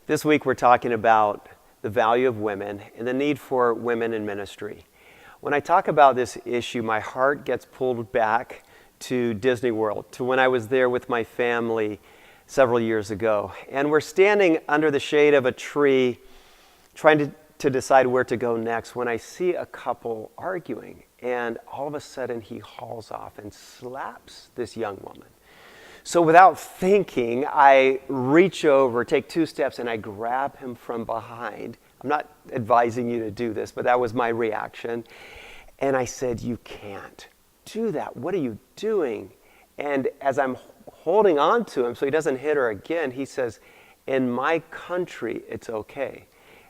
This week we're talking about the value of women and the need for women in ministry. When I talk about this issue, my heart gets pulled back to Disney World, to when I was there with my family several years ago. And we're standing under the shade of a tree trying to decide where to go next when I see a couple arguing. And all of a sudden he hauls off and slaps this young woman. So without thinking, I reach over, take 2 steps, and I grab him from behind. I'm not advising you to do this, but that was my reaction. And I said, "You can't do that. What are you doing?" And as I'm holding on to him so he doesn't hit her again, he says, "In my country, it's okay."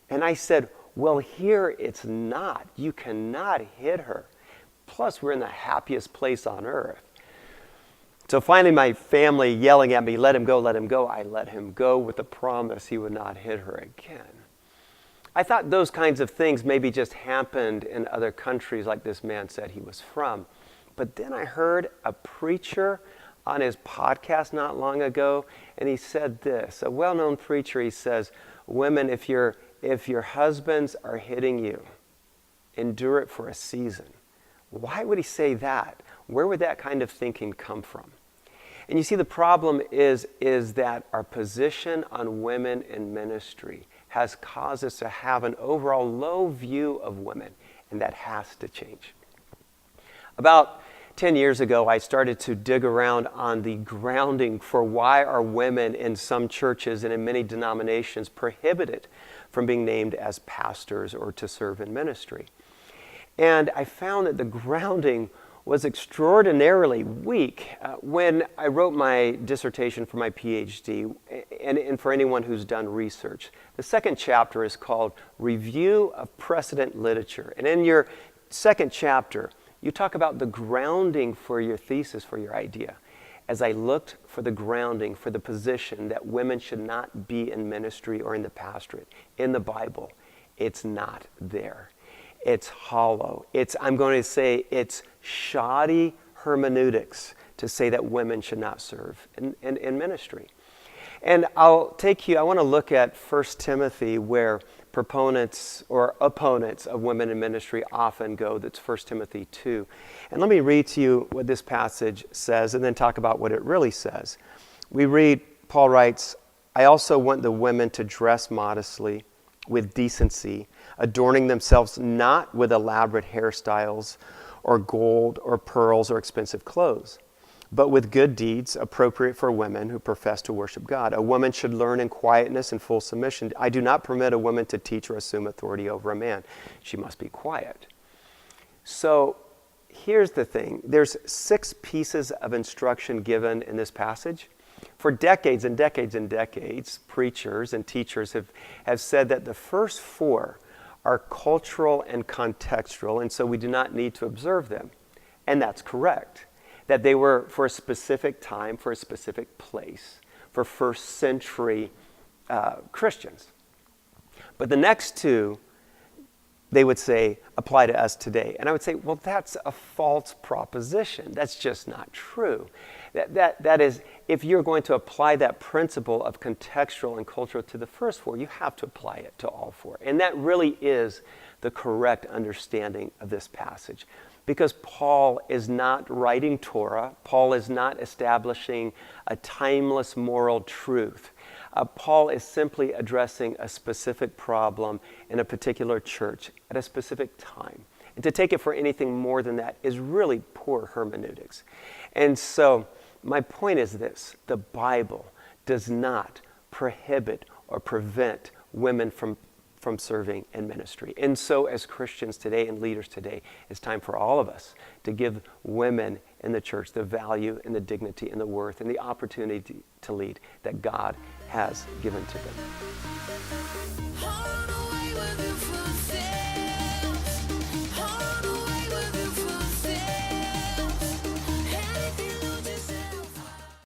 And I said, "Well, here it's not. You cannot hit her. Plus, we're in the happiest place on earth." So finally, my family yelling at me, let him go, let him go. I let him go with the promise he would not hit her again. I thought those kinds of things maybe just happened in other countries like this man said he was from. But then I heard a preacher on his podcast not long ago, and he said this, a well-known preacher, he says, "Women, if your husbands are hitting you, endure it for a season." Why would he say that? Where would that kind of thinking come from? And you see, the problem is that our position on women in ministry has caused us to have an overall low view of women, and that has to change. About 10 years ago, I started to dig around on the grounding for why are women in some churches and in many denominations prohibited from being named as pastors or to serve in ministry. And I found that the grounding was extraordinarily weak. When I wrote my dissertation for my PhD, and for anyone who's done research, the second chapter is called Review of Precedent Literature. And in your second chapter, you talk about the grounding for your thesis, for your idea. As I looked for the grounding for the position that women should not be in ministry or in the pastorate, in the Bible, it's not there. It's hollow. I'm going to say it's shoddy hermeneutics to say that women should not serve in ministry. And I want to look at 1 Timothy, where proponents or opponents of women in ministry often go. That's 1 Timothy 2. And let me read to you what this passage says and then talk about what it really says. We read, Paul writes, "I also want the women to dress modestly, with decency, adorning themselves not with elaborate hairstyles or gold or pearls or expensive clothes, but with good deeds appropriate for women who profess to worship God. A woman should learn in quietness and full submission. I do not permit a woman to teach or assume authority over a man. She must be quiet." So here's the thing. There's 6 pieces of instruction given in this passage. For decades and decades and decades, preachers and teachers have said that the first 4 are cultural and contextual, and so we do not need to observe them. And that's correct. That they were for a specific time, for a specific place, for first century Christians. But the next 2, they would say, apply to us today. And I would say, well, that's a false proposition. That's just not true. That is, if you're going to apply that principle of contextual and cultural to the first 4, you have to apply it to all 4. And that really is the correct understanding of this passage. Because Paul is not writing Torah. Paul is not establishing a timeless moral truth. Paul is simply addressing a specific problem in a particular church at a specific time. And to take it for anything more than that is really poor hermeneutics. And so my point is this: the Bible does not prohibit or prevent women from serving in ministry. And so as Christians today and leaders today, it's time for all of us to give women in the church the value and the dignity and the worth and the opportunity to lead that God has given to them.